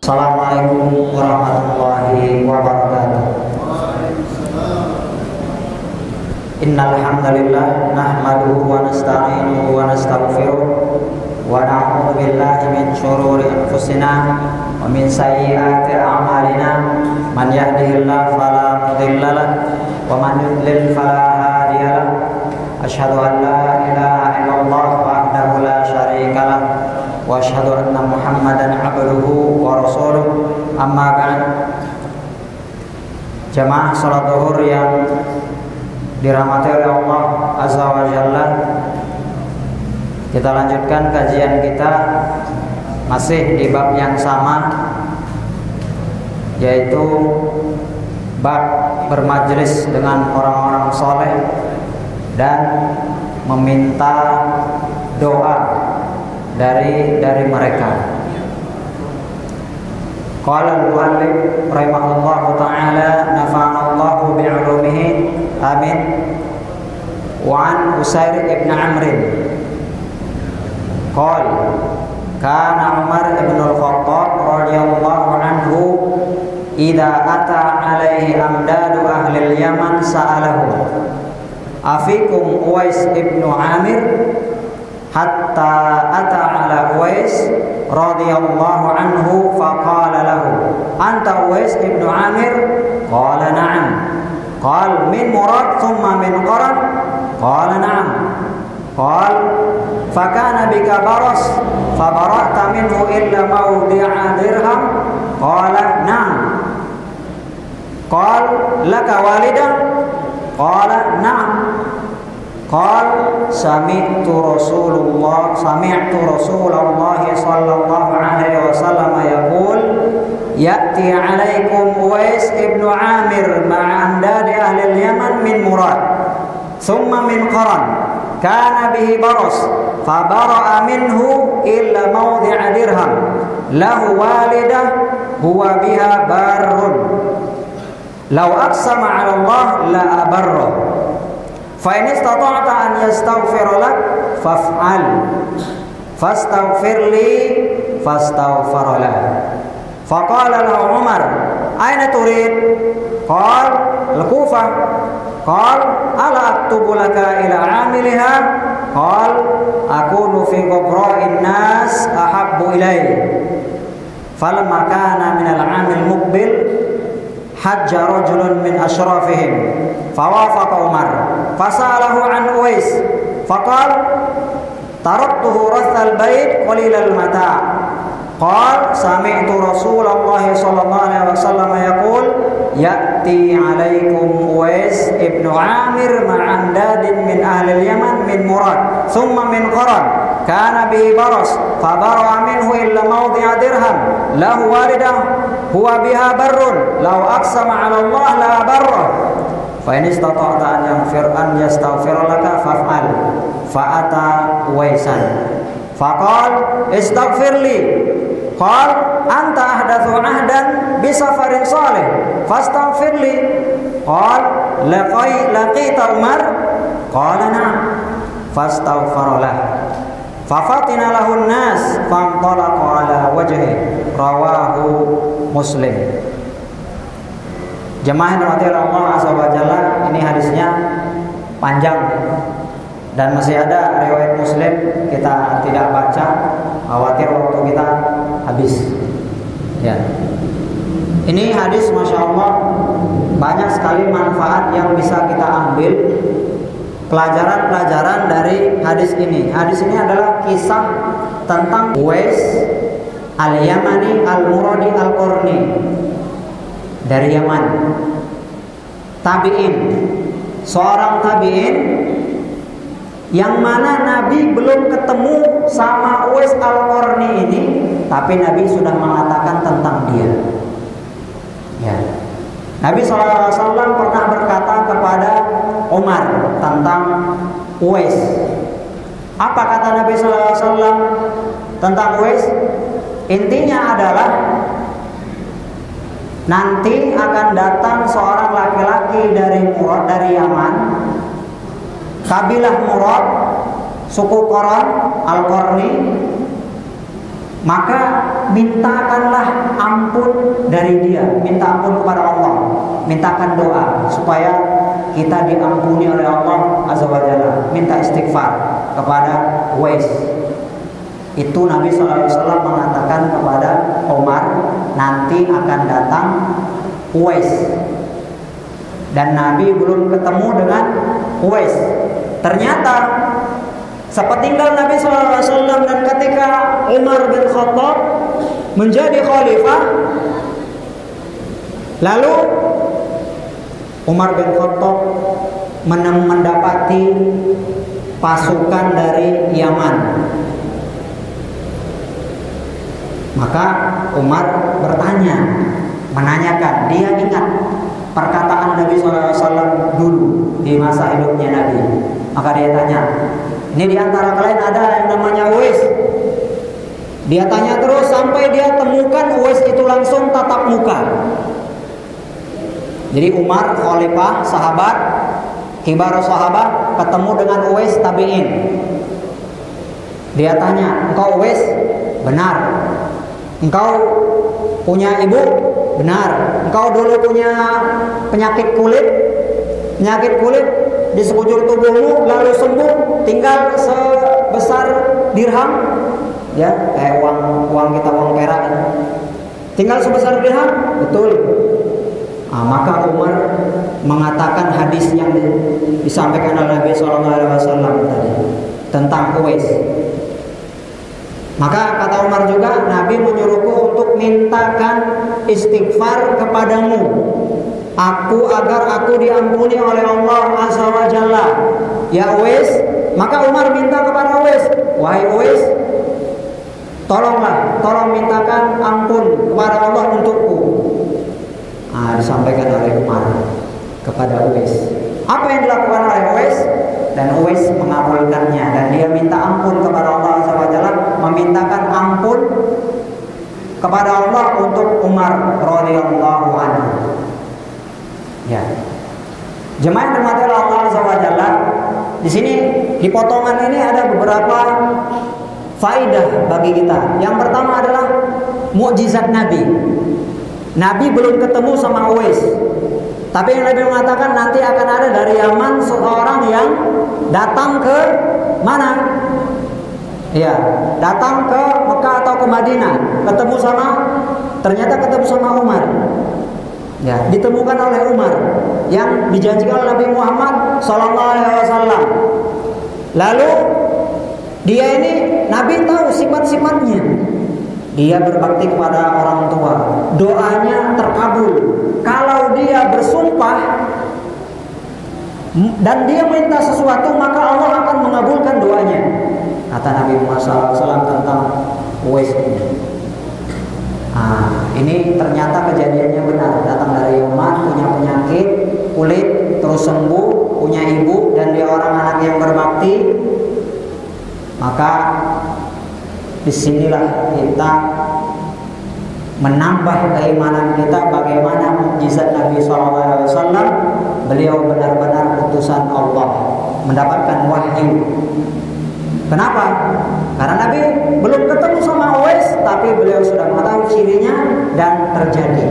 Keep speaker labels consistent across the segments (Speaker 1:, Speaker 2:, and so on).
Speaker 1: Assalamualaikum warahmatullahi wabarakatuh. Innal hamdalillah nahmaduhu wa nasta'inuhu wa nastaghfiruh wa na'udzu billahi min shururi anfusina wa min sayyiati a'malina. Man yahdihillahu fala mudilla lahu wa man yudlil fala hadiya lahu. Asyhadu an la ilaha illallah wahdahu la syarika lahu wa asyhadu anna Muhammadan abduhu wa rasuluh. Amma ba'd. Jamaah salat zuhur yang dirahmati oleh Allah Azza wa Jalla, kita lanjutkan kajian kita masih di bab yang sama, yaitu bab bermajlis dengan orang-orang soleh dan meminta doa dari mereka. Qala al-muallif rahimahullahu ta'ala nafa'anallahu bi'ulumihi amin. Wa an Usair ibn Amr qala kana Umar ibn al-Khattab radhiyallahu anhu idza ata alaihi amdadu ahli al-Yaman sa'alahu afikum Uwais ibn Amir hatta ata ala Uwais radhiyallahu anhu faqala lahu anta Uwais ibn Amir qala na'am qala min murad thumma min qaran qala na'am qala fakana bika baras fabara'ta minhu illa mawdi'a dirham qala na'am qala laka walidah qala na'am qala sami'tu Rasulullah sallallahu alaihi wasallam yaqul ya'ti 'alaikum Uwais ibn Amir ma'a amdadi ahli al-Yaman min Murad thumma min Qaran kana bihi baras fabara'a minhu illa mawdi'a dirham lahu walidah huwa biha barrun law aqsama 'ala Allah la abarra fa in istata'ta an yastaghfira lak faf'al fastaghfir li fastaghfara lah. Faqala lahu Umar aina turid qala al-Kufah qala ala aktubu laka ila 'amiliha qala akunu fi qabra'in nas ahabbu ilayya falamma kana min al-'amil muqbil hajja rajulun min ashrafihim fawafaqa Umar fasalahu an Uwais faqala taraktuhu rathal bait qalilal mata' qala sami'tu Rasulullah sallallahu alaihi wasallam yaqul ya'ti 'alaikum Uwais ibn Amir ma'andadin min ahli al-Yaman min Murad thumma min Qaran kana bihi baras fabara'a minhu illa mawdi'a dirham lahu walidah huwa biha barrun law aqsama 'ala Allah la barra fa in istata'ta an yastaghfir laka faf'al fa'ata Uwaisan faqala istaghfir li qala anta ahdathu 'ahdan bi safarin salih fastaghfir li qala laqita Umar qala na'am fastaghfara lah fafatina lahu an-nas fantalaqa ala wajhi rawahu Muslim. Jemaah yang dirahmati Allah Azza wa Jalla, ini hadisnya panjang dan masih ada riwayat Muslim kita tidak baca, khawatir waktu kita habis. Ya. Ini hadis Masya Allah banyak sekali manfaat yang bisa kita ambil, pelajaran-pelajaran dari hadis ini. Hadis ini adalah kisah tentang Uwais al-Yamani al-Muradi al-Qurni dari Yaman, tabi'in, seorang tabi'in yang mana Nabi belum ketemu sama Uwais al-Qarni ini, tapi Nabi sudah mengatakan tentang dia. Ya. Nabi SAW pernah berkata kepada Umar tentang Uwais. Apa kata Nabi SAW tentang Uwais? Intinya adalah nanti akan datang seorang laki-laki dari Murad, dari Yaman, kabilah Murad, suku Qaran al-Qarni, maka mintakanlah ampun dari dia, minta ampun kepada Allah, mintakan doa supaya kita diampuni oleh Allah Azza wa Jalla, minta istighfar kepada Uwais. Itu Nabi SAW mengatakan kepada Umar, nanti akan datang Uwais. Dan Nabi belum ketemu dengan Uwais. Ternyata sepeninggal Nabi SAW dan ketika Umar bin Khattab menjadi khalifah, lalu Umar bin Khattab mendapati pasukan dari Yaman. Maka Umar bertanya, menanyakan, dia ingat perkataan Nabi SAW dulu di masa hidupnya Nabi. Maka dia tanya, ini diantara kalian ada yang namanya Uwais? Dia tanya terus sampai dia temukan Uwais itu langsung tatap muka. Jadi Umar, khalifah, sahabat, kibar sahabat, ketemu dengan Uwais tabi'in. Dia tanya, engkau Uwais? Benar. Engkau punya ibu? Benar. Engkau dulu punya penyakit kulit? Penyakit kulit di sekujur tubuhmu lalu sembuh, tinggal sebesar dirham, ya kayak uang kita, uang perak, tinggal sebesar dirham, betul. Maka Umar mengatakan hadis yang disampaikan oleh Nabi SAW tadi tentang Uwais. Maka kata Umar juga, Nabi menyuruhku untuk mintakan istighfar kepadamu, agar aku diampuni oleh Allah Azza wa Jalla. Ya Uwais, maka Umar minta kepada Uwais, wahai Uwais, tolong mintakan ampun kepada Allah untukku. Disampaikan oleh Umar kepada Uwais. Apa yang dilakukan oleh Uwais? Dan Uwais mengabulkannya, dan dia minta ampun kepada Allah Azza wa Jalla, memintakan ampun kepada Allah untuk Umar radhiyallahu anhu. Ya. Jemaah yang dirahmati Allah Azza wa Jalla, di sini di potongan ini ada beberapa faidah bagi kita. Yang pertama adalah mukjizat Nabi. Nabi belum ketemu sama Uwais, tapi yang Nabi mengatakan nanti akan ada dari Yaman seorang yang datang ke mana? Ya, datang ke Mekah atau ke Madinah, ternyata ketemu sama Umar. Ya, ditemukan oleh Umar yang dijanjikan oleh Nabi Muhammad SAW. Lalu dia ini Nabi tahu sifat-sifatnya. Dia berbakti kepada orang tua, doanya terkabul. Kalau dia bersumpah dan dia minta sesuatu, maka Allah akan mengabulkan doanya. Kata Nabi Muhammad SAW tentang Uwais ini. Ini ternyata kejadiannya benar. Datang dari Yaman, punya penyakit kulit, terus sembuh, punya ibu, dan dia orang anak yang berbakti. Maka disinilah kita menambah keimanan kita bagaimana mukjizat Nabi SAW. Beliau benar-benar utusan Allah, mendapatkan wahyu. Kenapa? Karena Nabi belum ketemu sama Uwais, tapi beliau sudah mengetahui cirinya dan terjadi.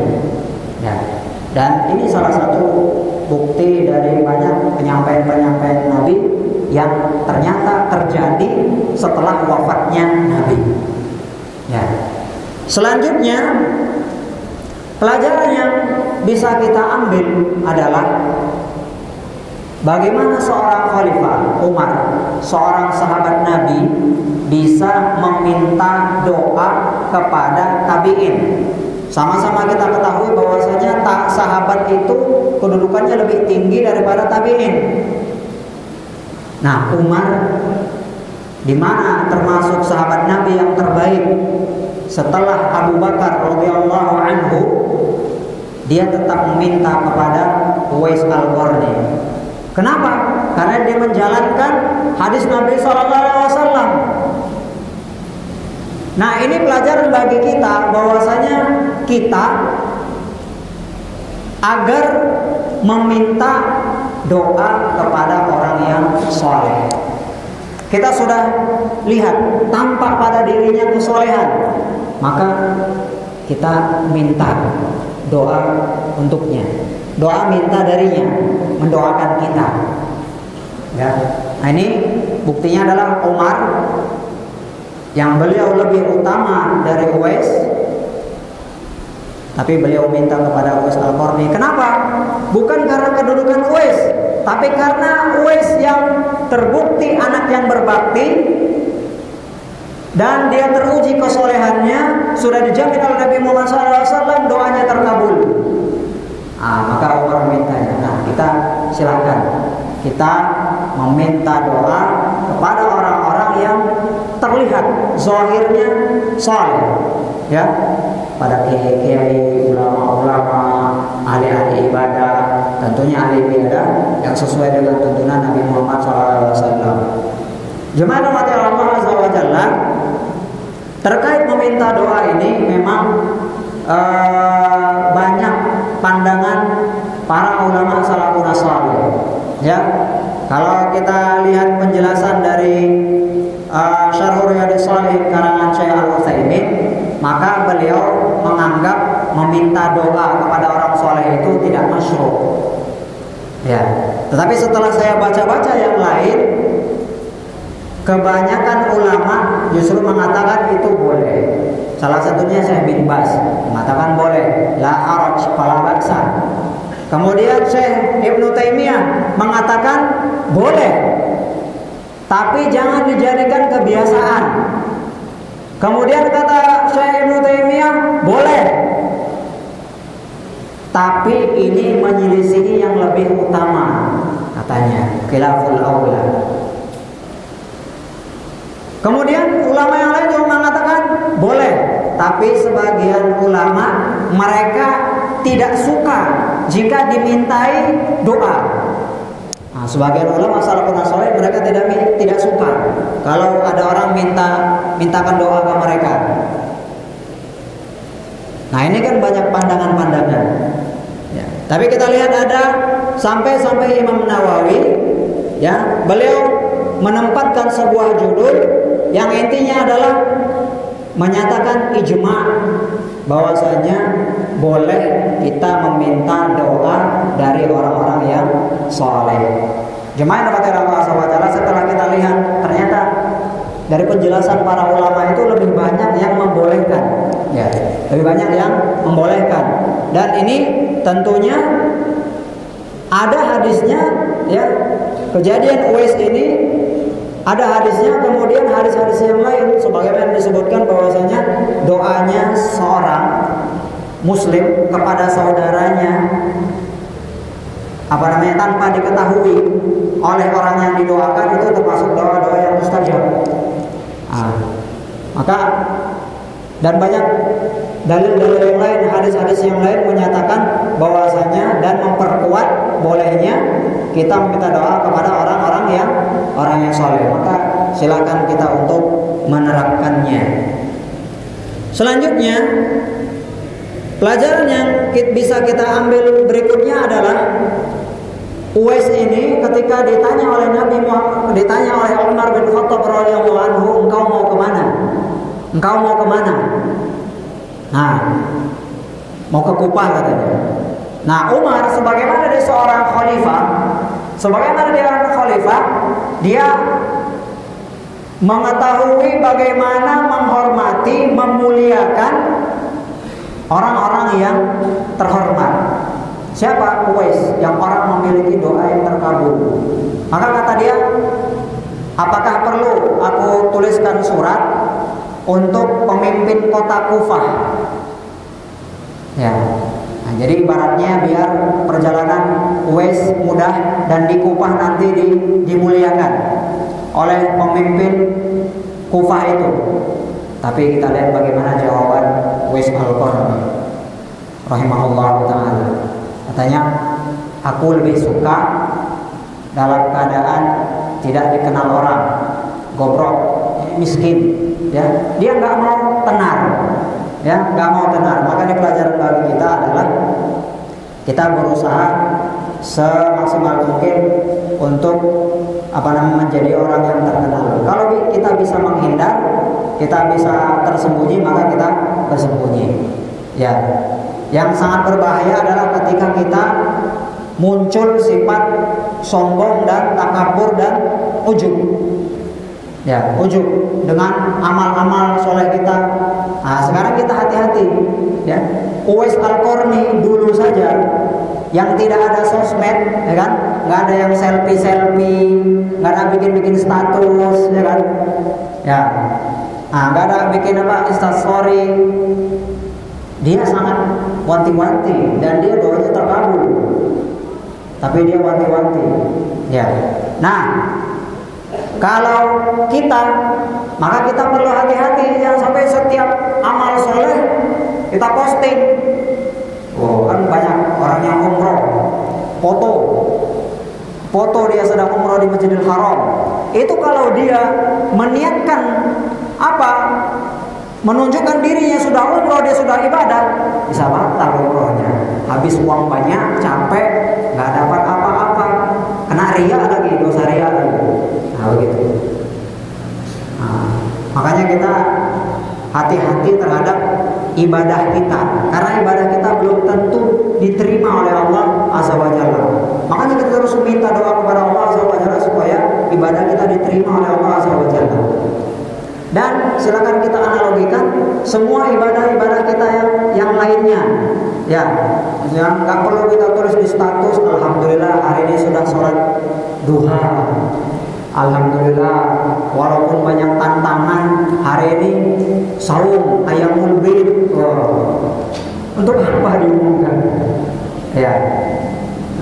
Speaker 1: Ya. Dan ini salah satu bukti dari banyak penyampaian-penyampaian Nabi yang ternyata terjadi setelah wafatnya Nabi. Ya. Selanjutnya, pelajaran yang bisa kita ambil adalah bagaimana seorang khalifah Umar, seorang sahabat Nabi, bisa meminta doa kepada tabi'in. Sama-sama kita ketahui bahwasanya sahabat itu kedudukannya lebih tinggi daripada tabi'in. Nah, Umar di mana termasuk sahabat Nabi yang terbaik setelah Abu Bakar radhiyallahu anhu, dia tetap meminta kepada Uwais al-Qarni. Kenapa? Karena dia menjalankan hadis Nabi SAW. Nah, ini pelajaran bagi kita bahwasanya kita agar meminta doa kepada orang yang soleh. kita sudah lihat tampak pada dirinya kesolehan, maka kita minta doa untuknya. Doa minta darinya, mendoakan kita. Ya. Nah, ini buktinya adalah Umar yang beliau lebih utama dari Uwais, tapi beliau minta kepada Uwais Al-Qarni. Kenapa? Bukan karena kedudukan Uwais, tapi karena Uwais yang terbukti anak yang berbakti dan dia teruji kesolehannya, sudah dijamin oleh Nabi Muhammad SAW, doanya terkabul. Maka Umar mintanya. Nah, kita silakan kita meminta doa kepada orang-orang yang terlihat zahirnya saleh, ya, pada kiai-kiai, ulama-ulama, ahli-ahli ibadah, tentunya ahli ibadah yang sesuai dengan tuntunan Nabi Muhammad SAW. Jemaah rahmati Allah Azza wa Jalla, terkait meminta doa ini memang banyak pandangan para ulama salafun saleh. Ya, kalau kita lihat penjelasan dari Syarhul Riyadhis Shalihin karangan Syekh Al-Utsaimin, maka beliau menganggap meminta doa kepada orang soleh itu tidak masyru'. Ya, tetapi setelah saya baca-baca yang lain, kebanyakan ulama justru mengatakan itu boleh. Salah satunya Syekh bin Baz mengatakan boleh, la haraj fala ba'sa. Kemudian Syekh Ibnu Taimiyah mengatakan boleh, tapi jangan dijadikan kebiasaan. Kemudian kata Syekh Ibnu Taimiyah boleh, tapi ini menyelisihi yang lebih utama, katanya khilaful aula. Kemudian ulama yang lain juga mengatakan boleh, tapi sebagian ulama mereka tidak suka jika dimintai doa. Nah, sebagian ulama salafun saleh mereka tidak suka kalau ada orang mintakan doa ke mereka. Nah, ini kan banyak pandangan-pandangan. Ya, tapi kita lihat ada sampai Imam Nawawi, ya, beliau menempatkan sebuah judul yang intinya adalah menyatakan ijma' bahwasanya boleh kita meminta doa dari orang-orang yang soleh. Jemaah yang dapat Allah SWT, setelah kita lihat ternyata dari penjelasan para ulama itu lebih banyak yang membolehkan, ya, lebih banyak yang membolehkan. Dan ini tentunya ada hadisnya, ya, kejadian Uwais ini ada hadisnya, kemudian hadis-hadis yang lain sebagaimana disebutkan bahwasanya doanya seorang muslim kepada saudaranya tanpa diketahui oleh orang yang didoakan itu termasuk doa-doa yang mustajab. Maka dan banyak dalil-dalil yang lain, hadis-hadis yang lain menyatakan bahwasanya dan memperkuat bolehnya kita meminta doa kepada orang yang soleh. Maka silakan kita untuk menerapkannya. Selanjutnya, pelajaran yang bisa kita ambil berikutnya adalah Uwais ini ketika ditanya oleh Umar bin Khattab radhiyallahu anhu, engkau mau kemana? Nah, mau ke Kufah katanya. Nah, Umar sebagaimana dia seorang khalifah, dia mengetahui bagaimana menghormati, memuliakan orang-orang yang terhormat. Siapa? Uwais, yang orang memiliki doa yang terkabul. Maka kata dia, apakah perlu aku tuliskan surat untuk pemimpin kota Kufah? Ya. Nah, jadi ibaratnya biar perjalanan Uwais mudah dan di Kufah nanti dimuliakan oleh pemimpin Kufah itu. Tapi kita lihat bagaimana jawaban Uwais Al-Qarni rahimahullah ta'ala. Katanya, aku lebih suka dalam keadaan tidak dikenal orang, gobrok, miskin, ya, dia nggak mau tenar, ya, nggak mau tenar. Makanya pelajaran bagi kita adalah kita berusaha semaksimal mungkin untuk menjadi orang yang terkenal. Kalau kita bisa menghindar, kita bisa tersembunyi, maka kita bersembunyi. Ya, yang sangat berbahaya adalah ketika kita muncul sifat sombong dan takabur dan ujub. Ya, ujub dengan amal-amal soleh kita. Nah, sekarang kita hati-hati. Ya, Uwais Al-Qarni dulu saja yang tidak ada sosmed, ya kan? Nggak ada yang selfie, nggak ada bikin status, ya kan? Ya, nggak ada bikin Instastory. Dia sangat wanti-wanti dan dia doanya terkabul. Tapi dia wanti-wanti. Ya. Nah, kalau kita, maka kita perlu hati-hati jangan sampai setiap amal soleh kita posting. Oh, kan banyak orang yang umroh, foto dia sedang umroh di Masjidil Haram. Itu kalau dia meniatkan menunjukkan dirinya sudah umroh, dia sudah ibadah, bisa batal umrohnya. Habis uang banyak, capek, nggak dapat apa-apa, kena riya lagi, dosa riya lagi. Nah, begitu. Makanya kita hati-hati terhadap ibadah kita, karena ibadah kita belum tentu diterima oleh Allah Azza wa Jalla. Makanya kita terus minta doa kepada Allah Azza wa Jalla supaya ibadah kita diterima oleh Allah Azza wa Jalla. Dan silakan kita analogikan semua ibadah-ibadah kita yang lainnya. Ya, yang nggak perlu kita tulis di status. Alhamdulillah hari ini sudah sholat duha. Alhamdulillah walaupun banyak tantangan hari ini saum ayamul bid. Untuk apa diumumkan? Ya.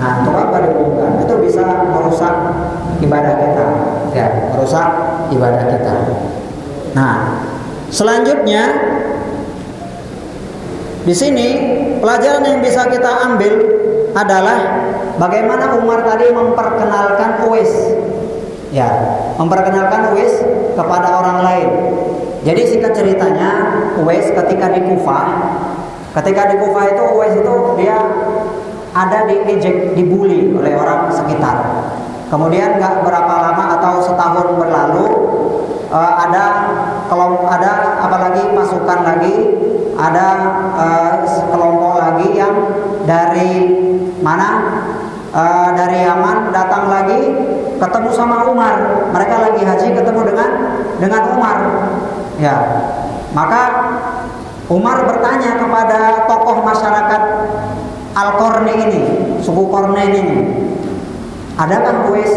Speaker 1: Nah, untuk apa diumumkan? Itu bisa merusak ibadah kita. Ya, merusak ibadah kita. Nah, selanjutnya di sini pelajaran yang bisa kita ambil adalah bagaimana Umar tadi memperkenalkan Uwais. Ya, memperkenalkan Uwais kepada orang lain. Jadi singkat ceritanya, Uwais ketika di Kufah itu Uwais itu dia ada diejek, dibully oleh orang sekitar. Kemudian nggak berapa lama atau setahun berlalu, ada pasukan lagi, ada kelompok lagi yang dari mana? Dari Yaman datang lagi ketemu sama Umar. Mereka lagi haji ketemu dengan Umar. Ya. Maka Umar bertanya kepada tokoh masyarakat Al-Qarni ini, suku Qarnain ini, adakah Uwais?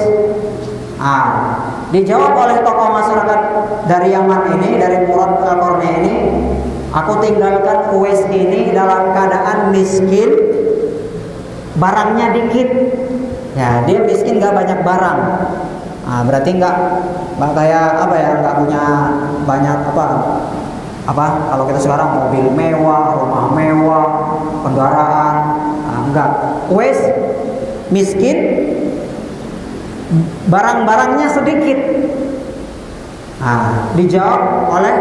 Speaker 1: Dijawab oleh tokoh masyarakat dari Yaman ini, dari Murad Al-Qarni ini, aku tinggalkan Uwais ini dalam keadaan miskin, barangnya dikit. Ya, dia miskin, gak banyak barang. Berarti nggak kayak nggak punya banyak kalau kita sekarang mobil mewah, rumah mewah, kendaraan. Enggak. Uwais miskin, barang-barangnya sedikit. Dijawab oleh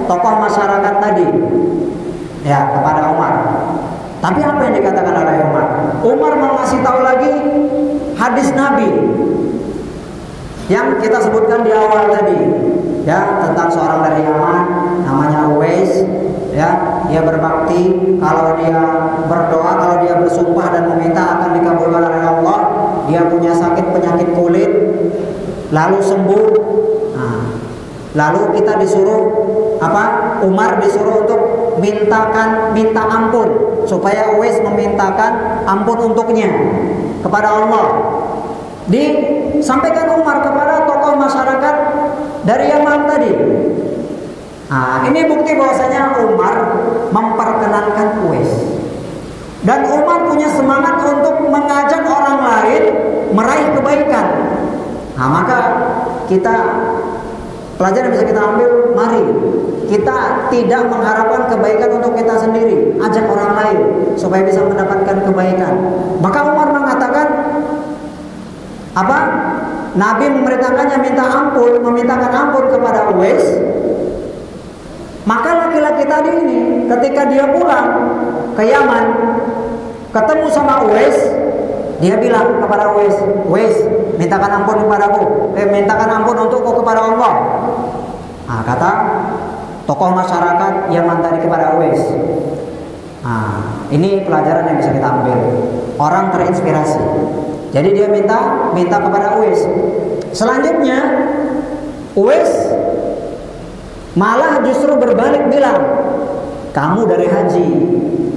Speaker 1: tokoh masyarakat tadi, ya, kepada Umar. Tapi apa yang dikatakan oleh Umar? Umar mengasih tahu lagi hadis Nabi yang kita sebutkan di awal tadi, ya, tentang seorang dari Yaman namanya Uwais. Ya, dia berbakti, kalau dia berdoa, kalau dia bersumpah dan meminta akan dikabulkan oleh Allah. Dia punya sakit penyakit kulit, lalu sembuh. Lalu kita disuruh Umar disuruh untuk minta ampun, supaya Uwais memintakan ampun untuknya kepada Allah. Disampaikan Umar kepada tokoh masyarakat dari Yaman tadi. Ini bukti bahwasanya Umar memperkenalkan Uwais. Dan Umar punya semangat untuk mengajak orang lain meraih kebaikan. Maka pelajaran yang bisa kita ambil, mari kita tidak mengharapkan kebaikan untuk kita sendiri, ajak orang lain supaya bisa mendapatkan kebaikan. Maka Umar mengatakan Nabi memerintahkannya memintakan ampun kepada Uwais. Maka laki-laki tadi ini ketika dia pulang ke Yaman ketemu sama Uwais, Dia bilang kepada Uwais, "Uwais, mintakan ampun kepadaku, mintakan ampun untukku kepada Allah." Nah, kata tokoh masyarakat Yaman tadi kepada Uwais. Nah, ini pelajaran yang bisa kita ambil. Orang terinspirasi. Jadi dia minta kepada Uwais. Selanjutnya Uwais malah justru berbalik bilang, "Kamu dari haji."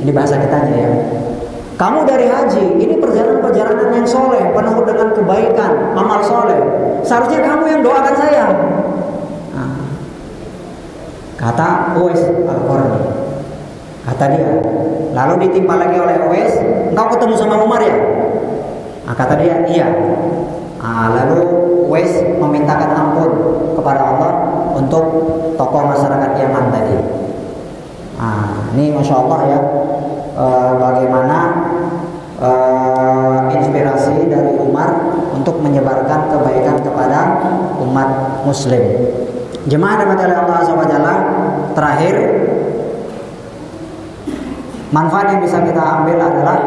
Speaker 1: Ini bahasa kitanya ya. "Kamu dari haji, ini perjalanan yang soleh, penuh dengan kebaikan, amal soleh. Seharusnya kamu yang doakan saya." Nah, kata Uwais Al-Qarni, kata dia, lalu ditimpa lagi oleh Uwais, "Engkau ketemu sama Umar ya?" Nah, kata dia, "Iya." Nah, lalu Uwais memintakan ampun kepada Allah untuk tokoh masyarakat Yaman tadi. Nah, ini Masya Allah ya, bagaimana inspirasi dari Umar untuk menyebarkan kebaikan kepada umat muslim. Jemaah dirahmati oleh Allah SWT, terakhir manfaat yang bisa kita ambil adalah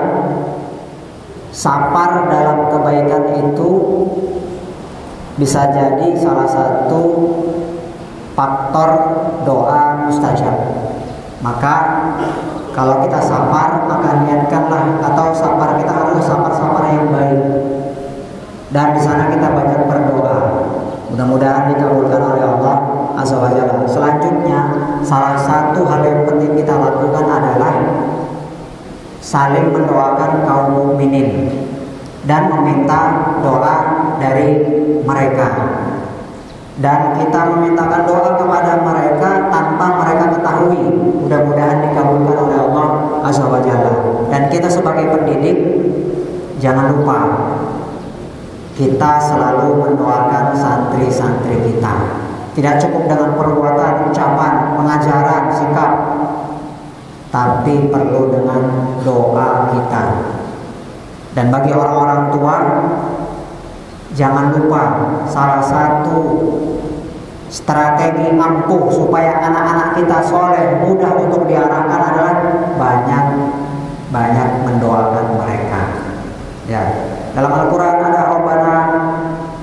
Speaker 1: sapar dalam kebaikan itu bisa jadi salah satu faktor doa mustajab. Maka kalau kita sapar, maka niatkanlah atau sapar kita harus sapar-sapar yang baik. Dan di sana kita banyak berdoa. Mudah-mudahan dikabulkan oleh Allah Azza wa Jalla. Selanjutnya, salah satu hal yang penting kita lakukan adalah saling mendoakan kaum mukminin dan meminta doa dari mereka. Dan kita memintakan doa kepada mereka tanpa mereka ketahui. Mudah-mudahan dikabulkan oleh Allah Azza wa Jalla. Dan kita sebagai pendidik, jangan lupa kita selalu mendoakan santri-santri kita. Tidak cukup dengan perbuatan, ucapan, pengajaran, sikap, tapi perlu dengan doa kita. Dan bagi orang-orang tua, jangan lupa salah satu strategi ampuh supaya anak-anak kita soleh, mudah untuk diarahkan adalah banyak mendoakan mereka. Ya, dalam Al-Quran ada Rabbana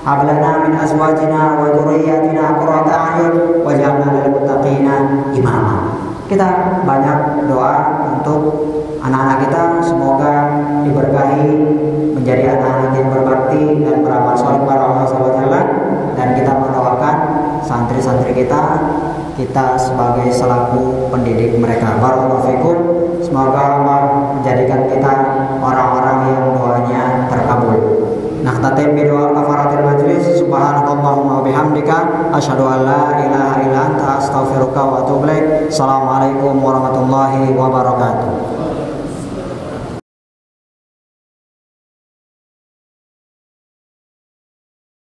Speaker 1: hab lana min azwajina wa dzurriyyatina qurrata a'yun waj'alna lil muttaqina imama. Kita banyak doa untuk anak-anak kita, semoga diberkahi menjadi anak-anak yang berbakti dan beramal saleh kepada Allah SWT. Dan kita mendoakan santri-santri kita sebagai selaku pendidik mereka. Barakallahu fikum. Semoga Allah menjadikan kita orang-orang yang doanya terkabul. Naqtatim bi doa kafaratil majlis. Subhanakallahumma wa bihamdika asyhadu an la ilaha illa anta astaghfiruka wa atubu ilaik. Assalamualaikum warahmatullahi wabarakatuh.